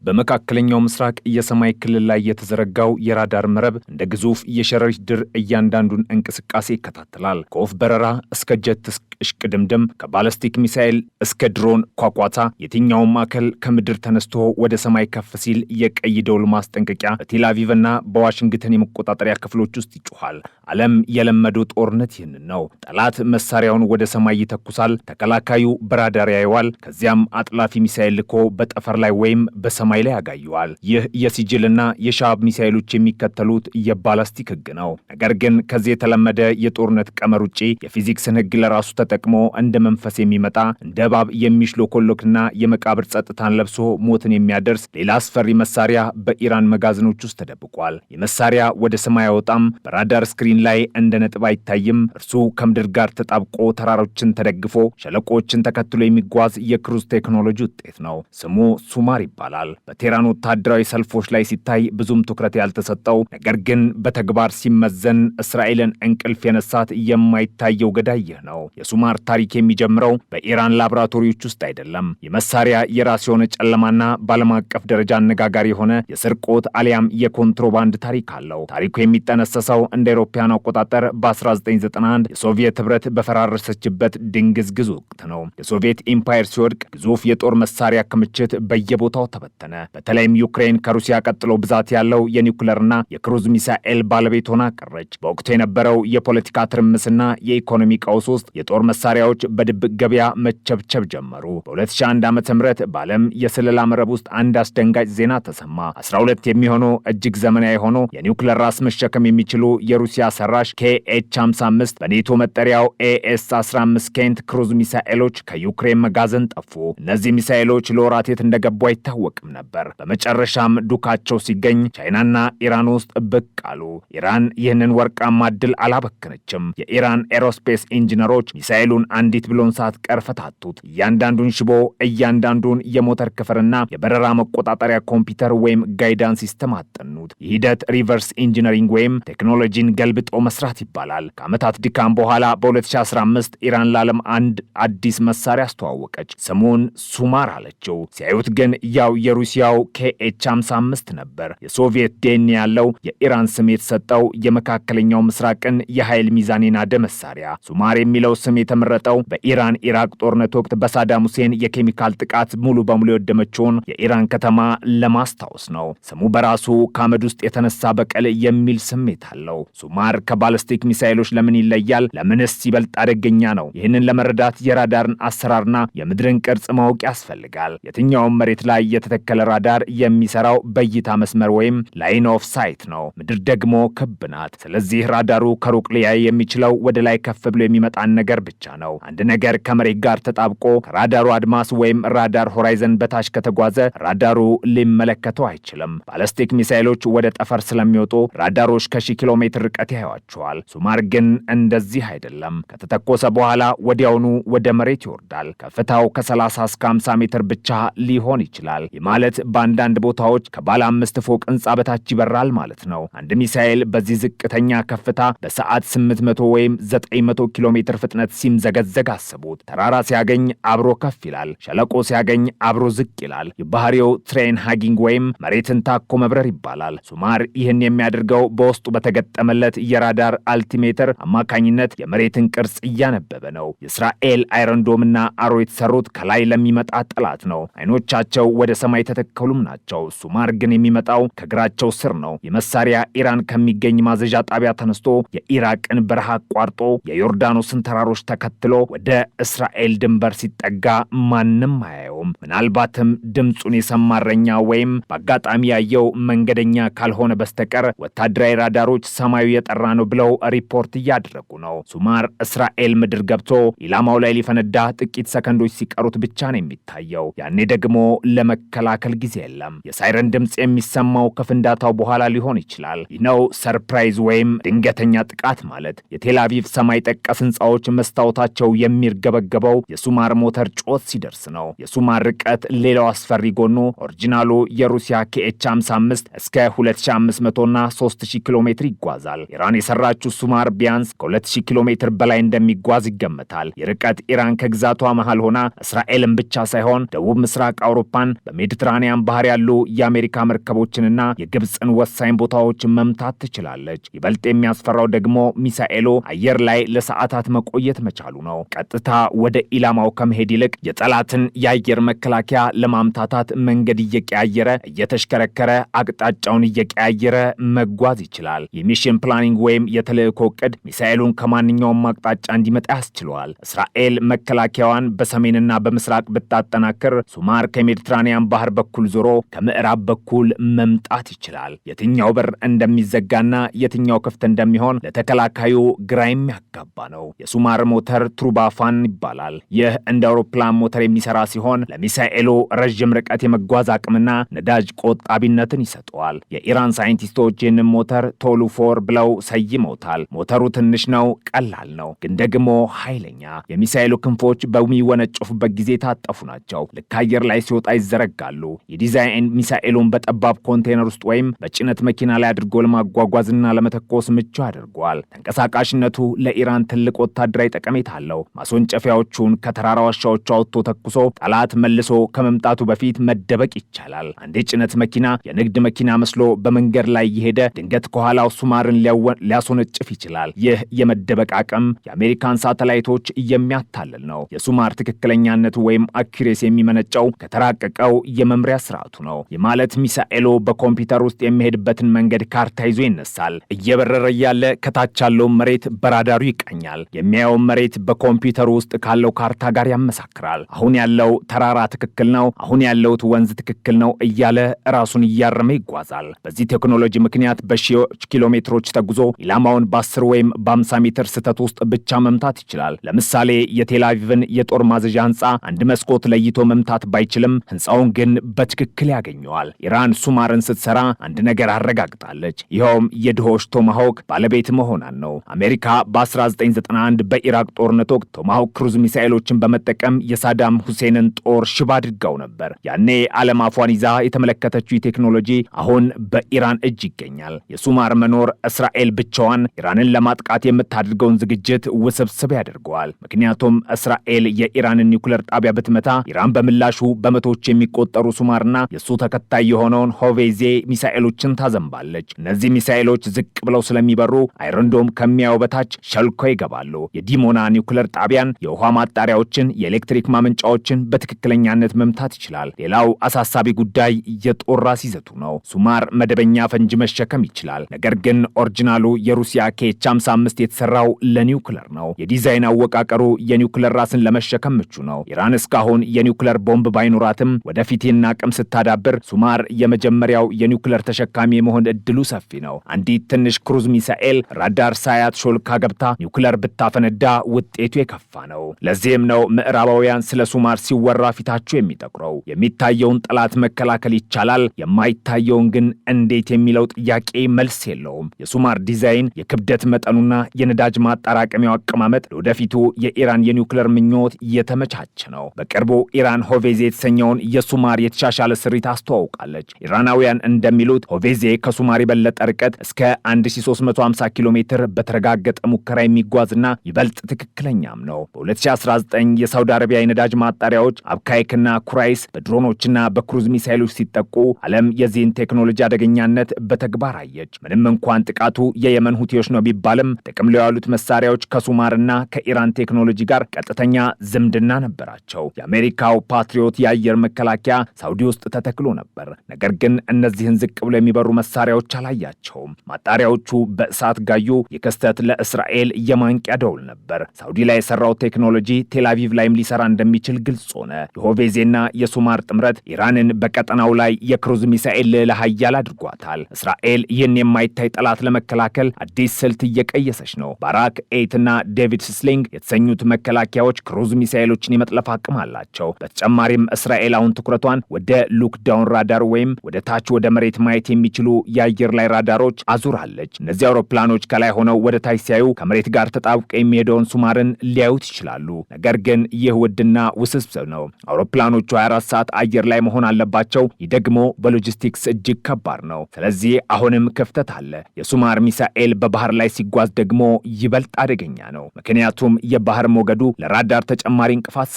በመካከለኛው ምስራቅ የሰማይ ክልል ላይ የተዘረጋው የራዳር መረብ እንደ ግዙፍ የሸረሪት ድር እያንዳንዱን እንቅስቃሴ ይከታተላል። ከወፍ በረራ እስከ ጀት እሽቅድምድም፣ ከባላስቲክ ሚሳኤል እስከ ድሮን ኳኳታ፣ የትኛውም ማዕከል ከምድር ተነስቶ ወደ ሰማይ ከፍ ሲል የቀይ ደውል ማስጠንቀቂያ በቴልአቪቭና በዋሽንግተን የመቆጣጠሪያ ክፍሎች ውስጥ ይጮኻል። ዓለም የለመደው ጦርነት ይህንን ነው። ጠላት መሳሪያውን ወደ ሰማይ ይተኩሳል፣ ተከላካዩ በራዳር ያየዋል። ከዚያም አጥላፊ ሚሳኤል ልኮ በጠፈር ላይ ወይም በሰማይ ላይ ያጋየዋል። ይህ የሲጅልና የሻብ ሚሳኤሎች የሚከተሉት የባላስቲክ ህግ ነው። ነገር ግን ከዚህ የተለመደ የጦርነት ቀመር ውጪ የፊዚክስን ህግ ለራሱ ተጠቅሞ እንደ መንፈስ የሚመጣ እንደ እባብ የሚሽሎኮሎክና የመቃብር ጸጥታን ለብሶ ሞትን የሚያደርስ ሌላ አስፈሪ መሳሪያ በኢራን መጋዘኖች ውስጥ ተደብቋል። የመሳሪያ ወደ ሰማይ አይወጣም፣ በራዳር ስክሪን ላይ እንደ ነጥብ አይታይም። እርሱ ከምድር ጋር ተጣብቆ ተራሮችን ተደግፎ ሸለቆዎችን ተከትሎ የሚጓዝ የክሩዝ ቴክኖሎጂ ውጤት ነው። ስሙ ሱማር ይባላል። በቴህራን ወታደራዊ ሰልፎች ላይ ሲታይ ብዙም ትኩረት ያልተሰጠው፣ ነገር ግን በተግባር ሲመዘን እስራኤልን እንቅልፍ የነሳት የማይታየው ገዳይ ይህ ነው። የሱማር ታሪክ የሚጀምረው በኢራን ላቦራቶሪዎች ውስጥ አይደለም። የመሳሪያ የራስ የሆነ ጨለማና በዓለም አቀፍ ደረጃ አነጋጋሪ የሆነ የስርቆት አሊያም የኮንትሮባንድ ታሪክ አለው። ታሪኩ የሚጠነሰሰው እንደ አውሮፓውያን አቆጣጠር በ1991 የሶቪየት ህብረት በፈራረሰችበት ድንግዝግዝ ወቅት ነው። የሶቪየት ኢምፓየር ሲወድቅ ግዙፍ የጦር መሳሪያ ክምችት በየቦታው ተበተነ። በተለይም ዩክሬን ከሩሲያ ቀጥሎ ብዛት ያለው የኒውክለርና የክሩዝ ሚሳኤል ባለቤት ሆና ቀረች። በወቅቱ የነበረው የፖለቲካ ትርምስና የኢኮኖሚ ቀውስ ውስጥ የጦር መሳሪያዎች በድብቅ ገበያ መቸብቸብ ጀመሩ። በ2001 ዓ.ም በዓለም የስለላ መረብ ውስጥ አንድ አስደንጋጭ ዜና ተሰማ። 12 የሚሆኑ እጅግ ዘመናዊ የሆኑ የኒውክለር ራስ መሸከም የሚችሉ የሩሲያ ሰራሽ KH-55 በኔቶ መጠሪያው AS-15 ኬንት ክሩዝ ሚሳኤሎች ከዩክሬን መጋዘን ጠፉ። እነዚህ ሚሳኤሎች ለወራት የት እንደገቡ አይታወቅም ነበር። በመጨረሻም ዱካቸው ሲገኝ ቻይናና ኢራን ውስጥ ብቅ አሉ። ኢራን ይህንን ወርቃማ ዕድል አላበከነችም። የኢራን ኤሮስፔስ ኢንጂነሮች ሚሳኤሉን አንዲት ብሎን ሳትቀር ፈታቱት። እያንዳንዱን ሽቦ፣ እያንዳንዱን የሞተር ክፍልና የበረራ መቆጣጠሪያ ኮምፒውተር ወይም ጋይዳንስ ሲስተም አጠኑት። ይህ ሂደት ሪቨርስ ኢንጂነሪንግ ወይም ቴክኖሎጂን ገልብጦ መስራት ይባላል። ከዓመታት ድካም በኋላ በ2015 ኢራን ለዓለም አንድ አዲስ መሳሪያ አስተዋወቀች። ስሙን ሱማር አለችው። ሲያዩት ግን ያው የሩሲያው KH-55 ነበር። የሶቪየት ዴን ያለው የኢራን ስም የተሰጠው የመካከለኛው ምስራቅን የኃይል ሚዛን የናደ መሳሪያ። ሱማር የሚለው ስም የተመረጠው በኢራን ኢራቅ ጦርነት ወቅት በሳዳም ሁሴን የኬሚካል ጥቃት ሙሉ በሙሉ የወደመችውን የኢራን ከተማ ለማስታወስ ነው። ስሙ በራሱ ከአመድ ውስጥ የተነሳ በቀል የሚል ስሜት አለው። ሱማር ከባላስቲክ ሚሳኤሎች ለምን ይለያል? ለምንስ ይበልጥ አደገኛ ነው? ይህንን ለመረዳት የራዳርን አሰራርና የምድርን ቅርጽ ማወቅ ያስፈልጋል። የትኛውም መሬት ላይ የተተከለ ራዳር የሚሰራው በእይታ መስመር ወይም ላይን ኦፍ ሳይት ነው። ምድር ደግሞ ክብ ናት። ስለዚህ ራዳሩ ከሩቅ ሊያይ የሚችለው ወደ ላይ ከፍ ብሎ የሚመጣን ነገር ብቻ ነው። አንድ ነገር ከመሬት ጋር ተጣብቆ ከራዳሩ አድማስ ወይም ራዳር ሆራይዘን በታች ከተጓዘ ራዳሩ ሊመለከተው አይችልም። ባላስቲክ ሚሳኤሎች ወደ ጠፈር ስለሚወጡ ራዳሮች ከ1000 ኪሎ ሜትር ርቀት ያዩዋቸዋል። ሱማር ግን እንደዚህ አይደለም። ከተተኮሰ በኋላ ወዲያውኑ ወደ መሬት ይወርዳል። ከፍታው ከ30 እስከ 50 ሜትር ብቻ ሊሆን ይችላል። ይህ ማለት በአንዳንድ ቦታዎች ከባለ 5 ፎቅ ህንጻ በታች ይበራል ማለት ነው። አንድ ሚሳኤል በዚህ ዝቅተኛ ከፍታ በሰዓት 800 ወይም 900 ኪሎ ሜትር ፍጥነት ሲምዘገዘግ አስቡት። ተራራ ሲያገኝ አብሮ ከፍ ይላል፣ ሸለቆ ሲያገኝ አብሮ ዝቅ ይላል። የባህሪው ትሬን ሃጊንግ ወይም መሬትን ታኮ መብረር ይባላል። ሱማር ይህን የሚያደርገው በውስጡ በተገጠመለት የራዳር አልቲሜተር አማካኝነት የመሬትን ቅርጽ እያነበበ ነው። የእስራኤል አይረንዶምና አሮ የተሰሩት ከላይ ለሚመጣ ጠላት ነው። አይኖቻቸው ወደ ሰማይ ተተከሉም ናቸው። ሱማር ግን የሚመጣው ከእግራቸው ስር ነው። የመሳሪያ ኢራን ከሚገኝ ማዘዣ ጣቢያ ተነስቶ የኢራቅን በረሃ አቋርጦ የዮርዳኖስን ተራሮች ተከትሎ ወደ እስራኤል ድንበር ሲጠጋ ማንም አያየውም። ምናልባትም ድምፁን የሰማ እረኛ ወይም በአጋጣሚ ያየው መንገደኛ ካልሆነ በስተቀር ወታደራዊ ራዳሮች ሰማዩ የጠራ ነው ብለው ሪፖርት እያደረጉ ነው። ሱማር እስራኤል ምድር ገብቶ ኢላማው ላይ ሊፈነዳ ጥቂት ሰከንዶች ሲቀሩት ብቻ ነው የሚታየው። ያኔ ደግሞ ለመከላከል ጊዜ የለም። የሳይረን ድምፅ የሚሰማው ከፍንዳታው በኋላ ሊሆን ይችላል። ይህ ነው ሰርፕራይዝ ወይም ድንገተኛ ጥቃት ማለት። የቴልአቪቭ ሰማይ ጠቀስ ህንፃዎች መስታወታቸው የሚርገበገበው የሱማር ሞተር ጮት ሲደርስ ነው። የሱማር ርቀት ሌላው አስፈሪ ጎኑ ኦሪጂናሉ የሩሲያ KH-55 እስከ 2500 እና 3000 ኪሎ ሜትር ይጓዛል። ኢራን የሰራችው ሱማር ቢያንስ ከ2000 ኪሎ ሜትር በላይ እንደሚጓዝ ይገመታል። የርቀት ኢራን ከግዛቷ መሃል ሆና እስራኤልን ብቻ ሳይሆን ደቡብ ምስራቅ አውሮፓን በሜዲትራኒያን በሜዲትራኒያን ባህር ያሉ የአሜሪካ መርከቦችንና የግብፅን ወሳኝ ቦታዎች መምታት ትችላለች። ይበልጥ የሚያስፈራው ደግሞ ሚሳኤሉ አየር ላይ ለሰዓታት መቆየት መቻሉ ነው። ቀጥታ ወደ ኢላማው ከመሄድ ይልቅ የጠላትን የአየር መከላከያ ለማምታታት መንገድ እየቀያየረ እየተሽከረከረ አቅጣጫውን እየቀያየረ መጓዝ ይችላል። የሚሽን ፕላኒንግ ወይም የተልእኮ ዕቅድ ሚሳኤሉን ከማንኛውም አቅጣጫ እንዲመጣ ያስችለዋል። እስራኤል መከላከያዋን በሰሜንና በምስራቅ ብታጠናክር ሱማር ከሜዲትራኒያን ባህር በኩል ዞሮ ከምዕራብ በኩል መምጣት ይችላል። የትኛው በር እንደሚዘጋና የትኛው ክፍት እንደሚሆን ለተከላካዩ ግራ የሚያጋባ ነው። የሱማር ሞተር ቱርባፋን ይባላል። ይህ እንደ አውሮፕላን ሞተር የሚሰራ ሲሆን ለሚሳኤሉ ረዥም ርቀት የመጓዝ አቅምና ነዳጅ ቆጣቢነትን ይሰጠዋል። የኢራን ሳይንቲስቶች ይህንን ሞተር ቶሉፎር ብለው ሰይመውታል። ሞተሩ ትንሽ ነው፣ ቀላል ነው፣ ግን ደግሞ ኃይለኛ። የሚሳኤሉ ክንፎች በሚወነጨፉበት ጊዜ የታጠፉ ናቸው። ልክ አየር ላይ ሲወጣ ይዘረጋሉ። የዲዛይን ሚሳኤሉን በጠባብ ኮንቴነር ውስጥ ወይም በጭነት መኪና ላይ አድርጎ ለማጓጓዝና ለመተኮስ ምቹ ያደርገዋል። ተንቀሳቃሽነቱ ለኢራን ትልቅ ወታደራዊ ጠቀሜታ አለው። ማስወንጨፊያዎቹን ከተራራ ዋሻዎች አውጥቶ ተኩሶ ጠላት መልሶ ከመምጣቱ በፊት መደበቅ ይቻላል። አንድ የጭነት መኪና የንግድ መኪና መስሎ በመንገድ ላይ እየሄደ ድንገት ከኋላው ሱማርን ሊያስወነጭፍ ይችላል። ይህ የመደበቅ አቅም የአሜሪካን ሳተላይቶች የሚያታልል ነው። የሱማር ትክክለኛነቱ ወይም አኩሬሲ የሚመነጨው ከተራቀቀው የመምሪያ ስርዓቱ ነው። የማለት ሚሳኤሉ በኮምፒውተር ውስጥ የሚሄድበትን መንገድ ካርታ ይዞ ይነሳል። እየበረረ እያለ ከታች ያለው መሬት በራዳሩ ይቃኛል። የሚያየው መሬት በኮምፒውተሩ ውስጥ ካለው ካርታ ጋር ያመሳክራል። አሁን ያለው ተራራ ትክክል ነው፣ አሁን ያለውት ወንዝ ትክክል ነው እያለ ራሱን እያረመ ይጓዛል። በዚህ ቴክኖሎጂ ምክንያት በሺዎች ኪሎ ሜትሮች ተጉዞ ኢላማውን በ10 ወይም በ50 ሜትር ስህተት ውስጥ ብቻ መምታት ይችላል። ለምሳሌ የቴልአቪቭን የጦር ማዘዣ ህንፃ አንድ መስኮት ለይቶ መምታት ባይችልም ህንፃውን ግን በትክክል ያገኘዋል። ኢራን ሱማርን ስትሰራ አንድ ነገር አረጋግጣለች። ይኸውም የድሆች ቶማሆክ ባለቤት መሆኗን ነው። አሜሪካ በ1991 በኢራቅ ጦርነት ወቅት ቶማሆክ ክሩዝ ሚሳኤሎችን በመጠቀም የሳዳም ሁሴንን ጦር ሽባ አድርጋው ነበር። ያኔ ዓለም አፏን ይዛ የተመለከተችው ቴክኖሎጂ አሁን በኢራን እጅ ይገኛል። የሱማር መኖር እስራኤል ብቻዋን ኢራንን ለማጥቃት የምታደርገውን ዝግጅት ውስብስብ ያደርገዋል። ምክንያቱም እስራኤል የኢራንን ኒውክሌር ጣቢያ ብትመታ ኢራን በምላሹ በመቶዎች የሚቆጠሩ ሱማርና የሱ ተከታይ የሆነውን ሆቬዜ ሚሳኤሎችን ታዘንባለች። እነዚህ ሚሳኤሎች ዝቅ ብለው ስለሚበሩ አይረንዶም ከሚያየው በታች ሸልኮ ይገባሉ። የዲሞና ኒውክሌር ጣቢያን፣ የውሃ ማጣሪያዎችን፣ የኤሌክትሪክ ማመንጫዎችን በትክክለኛነት መምታት ይችላል። ሌላው አሳሳቢ ጉዳይ የጦር ራስ ይዘቱ ነው። ሱማር መደበኛ ፈንጂ መሸከም ይችላል። ነገር ግን ኦሪጂናሉ የሩሲያ KH-55 የተሰራው ለኒውክሌር ነው። የዲዛይን አወቃቀሩ የኒውክሌር ራስን ለመሸከም ምቹ ነው። ኢራን እስካሁን የኒውክሌር ቦምብ ባይኖራትም ወደፊትና አቅም ስታዳብር ሱማር የመጀመሪያው የኒውክሌር ተሸካሚ የመሆን እድሉ ሰፊ ነው። አንዲት ትንሽ ክሩዝ ሚሳኤል ራዳር ሳያት ሾልካ ገብታ ኒውክሌር ብታፈነዳ ውጤቱ የከፋ ነው። ለዚህም ነው ምዕራባውያን ስለ ሱማር ሲወራ ፊታቸው የሚጠቁረው። የሚታየውን ጠላት መከላከል ይቻላል፣ የማይታየውን ግን እንዴት የሚለው ጥያቄ መልስ የለውም። የሱማር ዲዛይን፣ የክብደት መጠኑና የነዳጅ ማጠራቀሚያው አቀማመጥ ለወደፊቱ የኢራን የኒውክሌር ምኞት የተመቻቸ ነው። በቅርቡ ኢራን ሆቬዜ የተሰኘውን የሱማር የተሻሻለ ስሪት አስተዋውቃለች። ኢራናውያን እንደሚሉት ሆቬዜ ከሱማር የበለጠ ርቀት እስከ 1350 ኪሎ ሜትር በተረጋገጠ ሙከራ የሚጓዝና ይበልጥ ትክክለኛም ነው። በ2019 የሳውዲ አረቢያ የነዳጅ ማጣሪያዎች አብካይክና ኩራይስ በድሮኖችና በክሩዝ ሚሳይሎች ሲጠቁ ዓለም የዚህን ቴክኖሎጂ አደገኛነት በተግባር አየች። ምንም እንኳን ጥቃቱ የየመን ሁቲዎች ነው ቢባልም ጥቅም ላይ ያሉት መሳሪያዎች ከሱማርና ከኢራን ቴክኖሎጂ ጋር ቀጥተኛ ዝምድና ነበራቸው። የአሜሪካው ፓትሪዮት የአየር መከላከያ ሳውዲ ውስጥ ተተክሎ ነበር። ነገር ግን እነዚህን ዝቅ ብሎ የሚበሩ መሳሪያዎች አላያቸውም። ማጣሪያዎቹ በእሳት ጋዩ። የክስተት ለእስራኤል የማንቂያ ደውል ነበር። ሳውዲ ላይ የሰራው ቴክኖሎጂ ቴልአቪቭ ላይም ሊሰራ እንደሚችል ግልጽ ሆነ። የሆቬዜና የሱማር ጥምረት ኢራንን በቀጠናው ላይ የክሩዝ ሚሳኤል ልዕለ ኃያል አድርጓታል። እስራኤል ይህን የማይታይ ጠላት ለመከላከል አዲስ ስልት እየቀየሰች ነው። ባራክ 8 እና ዴቪድ ስሊንግ የተሰኙት መከላከያዎች ክሩዝ ሚሳኤሎችን የመጥለፍ አቅም አላቸው። በተጨማሪም እስራኤል አሁን ትኩረቷን ወደ ሉክ ዳውን ራዳር ወይም ወደ ታች ወደ መሬት ማየት የሚችሉ የአየር ላይ ራዳሮች አዙራለች። እነዚህ አውሮፕላኖች ከላይ ሆነው ወደ ታች ሲያዩ ከመሬት ጋር ተጣብቀው የሚሄደውን ሱማርን ሊያዩት ይችላሉ። ነገር ግን ይህ ውድና ውስብስብ ነው። አውሮፕላኖቹ 24 ሰዓት አየር ላይ መሆን አለባቸው። ይህ ደግሞ በሎጂስቲክስ እጅግ ከባድ ነው። ስለዚህ አሁንም ክፍተት አለ። የሱማር ሚሳኤል በባህር ላይ ሲጓዝ ደግሞ ይበልጥ አደገኛ ነው። ምክንያቱም የባህር ሞገዱ ለራዳር ተጨማሪ እንቅፋት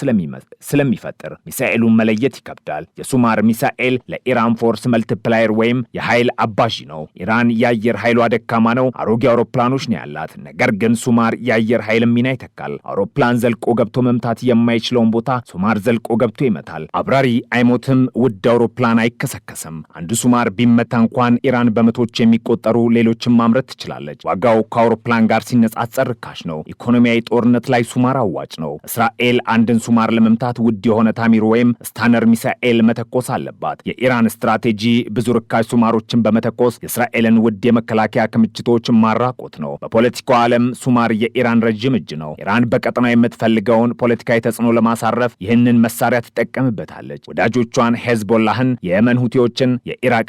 ስለሚፈጥር ሚሳኤሉን መለየት ይከብዳል። የሱማር ሚሳኤል ለኢራን ፎርስ መልቲፕላየር ወይም የኃይል አባዢ ነው። ኢራን የአየር ኃይሏ ደካማ ነው፣ አሮጌ አውሮፕላኖች ነው ያላት። ነገር ግን ሱማር የአየር ኃይል ሚና ይተካል። አውሮፕላን ዘልቆ ገብቶ መምታት የማይችለውን ቦታ ሱማር ዘልቆ ገብቶ ይመታል። አብራሪ አይሞትም፣ ውድ አውሮፕላን አይከሰከስም። አንዱ ሱማር ቢመታ እንኳን ኢራን በመቶች የሚቆጠሩ ሌሎችን ማምረት ትችላለች። ዋጋው ከአውሮፕላን ጋር ሲነጻጸር ርካሽ ነው። ኢኮኖሚያዊ ጦርነት ላይ ሱማር አዋጭ ነው። እስራኤል አንድን ሱማር ለመምታት ውድ የሆነ ታሚር ወይም ስታነር ሚሳኤል መተኮስ አለባት። የኢራን ስትራቴጂ ብዙ ርካሽ ሱማሮችን በመተኮስ የእስራኤልን ውድ የመከላከያ ክምችቶች ማራቆት ነው። በፖለቲካው ዓለም ሱማር የኢራን ረጅም እጅ ነው። ኢራን በቀጠናው የምትፈልገውን ፖለቲካዊ ተጽዕኖ ለማሳረፍ ይህንን መሳሪያ ትጠቀምበታለች። ወዳጆቿን ሄዝቦላህን፣ የየመን ሁቲዎችን፣ የኢራቅ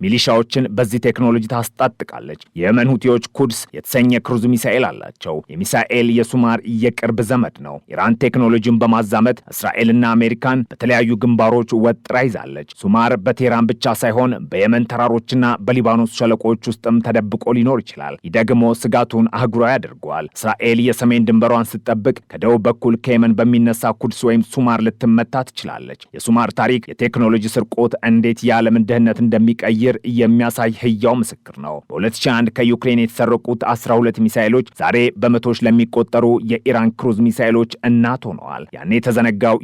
ሚሊሻዎችን በዚህ ቴክኖሎጂ ታስታጥቃለች። የየመን ሁቲዎች ኩድስ የተሰኘ ክሩዝ ሚሳኤል አላቸው። የሚሳኤል የሱማር የቅርብ ዘመድ ነው። ኢራን ቴክኖሎጂን በማዛመት እስራኤልና አሜሪካን በተለያዩ ግንባሮች ወጥራ ይዛለች። ሱማር በቴህራን ብቻ ሳይሆን በየመን ተራሮችና በሊባኖስ ሸለቆዎች ውስጥም ተደብቆ ሊኖር ይችላል። ይህ ደግሞ ስጋቱን አህጉራዊ ያደርገዋል። እስራኤል የሰሜን ድንበሯን ስትጠብቅ ከደቡብ በኩል ከየመን በሚነሳ ኩድስ ወይም ሱማር ልትመታ ትችላለች። የሱማር ታሪክ የቴክኖሎጂ ስርቆት እንዴት የዓለምን ድህነት እንደሚቀይር የሚያሳይ ህያው ምስክር ነው። በ2001 ከዩክሬን የተሰረቁት 12 ሚሳኤሎች ዛሬ በመቶዎች ለሚቆጠሩ የኢራን ክሩዝ ሚሳኤሎች እናት ሆነዋል። ያኔ የተዘነጋው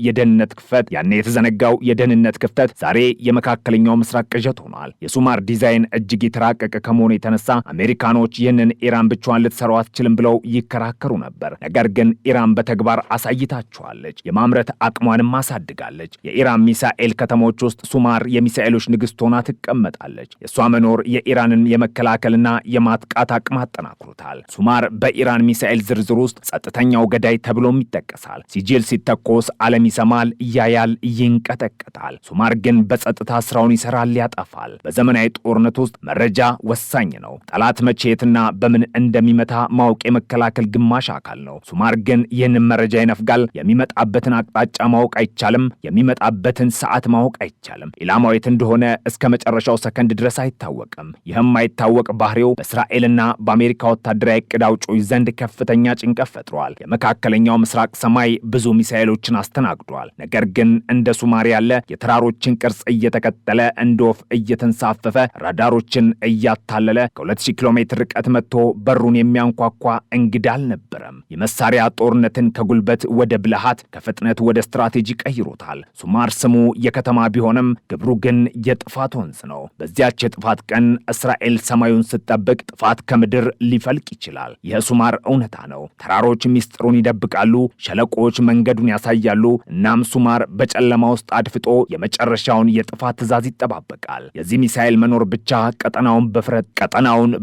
የደህንነት ክፍተት ዛሬ የመካከለኛው ምስራቅ ቅዠት ሆኗል። የሱማር ዲዛይን እጅግ የተራቀቀ ከመሆኑ የተነሳ አሜሪካኖች ይህንን ኢራን ብቻዋን ልትሰራው አትችልም ብለው ይከራከሩ ነበር። ነገር ግን ኢራን በተግባር አሳይታቸዋለች። የማምረት አቅሟንም አሳድጋለች። የኢራን ሚሳኤል ከተሞች ውስጥ ሱማር የሚሳኤሎች ንግስት ሆና ትቀመጣለች። የእሷ መኖር የኢራንን የመከላከልና የማጥቃት አቅም አጠናክሮታል። ሱማር በኢራን ሚሳኤል ዝርዝር ውስጥ ጸጥተኛው ገዳይ ተብሎም ይጠቀሳል። ሲጅል ሲተኮስ ዓለም ይሰማል፣ ያያል፣ ይንቀጠቀጣል። ሱማር ግን በጸጥታ ስራውን ይሰራል፣ ያጠፋል። በዘመናዊ ጦርነት ውስጥ መረጃ ወሳኝ ነው። ጠላት መቼትና በምን እንደሚመታ ማወቅ የመከላከል ግማሽ አካል ነው። ሱማር ግን ይህንን መረጃ ይነፍጋል። የሚመጣበትን አቅጣጫ ማወቅ አይቻልም። የሚመጣበትን ሰዓት ማወቅ አይቻልም። ኢላማው የት እንደሆነ እስከ መጨረሻው ሰከንድ ድረስ አይታወቅም። ይህም አይታወቅ ባህሪው በእስራኤልና በአሜሪካ ወታደራዊ ዕቅድ አውጪዎች ዘንድ ከፍተኛ ጭንቀት ፈጥሯል። የመካከለኛው ምስራቅ ሰማይ ብዙ ሚሳኤሎችን አስተናግዷል። ነገር ግን እንደ ሱማር ያለ የተራሮችን ቅርጽ እየተከተለ እንደ ወፍ እየተንሳፈፈ ራዳሮችን እያታለለ ከ2000 ኪሎ ሜትር ርቀት መጥቶ በሩን የሚያንኳኳ እንግዳ አልነበረም። የመሳሪያ ጦርነትን ከጉልበት ወደ ብልሃት፣ ከፍጥነት ወደ ስትራቴጂ ቀይሮታል። ሱማር ስሙ የከተማ ቢሆንም ግብሩ ግን የጥፋት ወንዝ ነው። በዚያች የጥፋት ቀን እስራኤል ሰማዩን ስትጠብቅ ጥፋት ከምድር ሊፈልቅ ይችላል። ይህ ሱማር እውነታ ነው። ተራሮች ሚስጥሩን ይደብቃሉ፣ ሸለቆች መንገዱን ያሳያሉ። እናም ሱማር በጨለማ ውስጥ አድፍጦ የመጨረሻውን የጥፋት ትዕዛዝ ይጠባበቃል። የዚህ ሚሳኤል መኖር ብቻ ቀጠናውን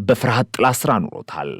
በፍርሃት ጥላ ስር አኑሮታል።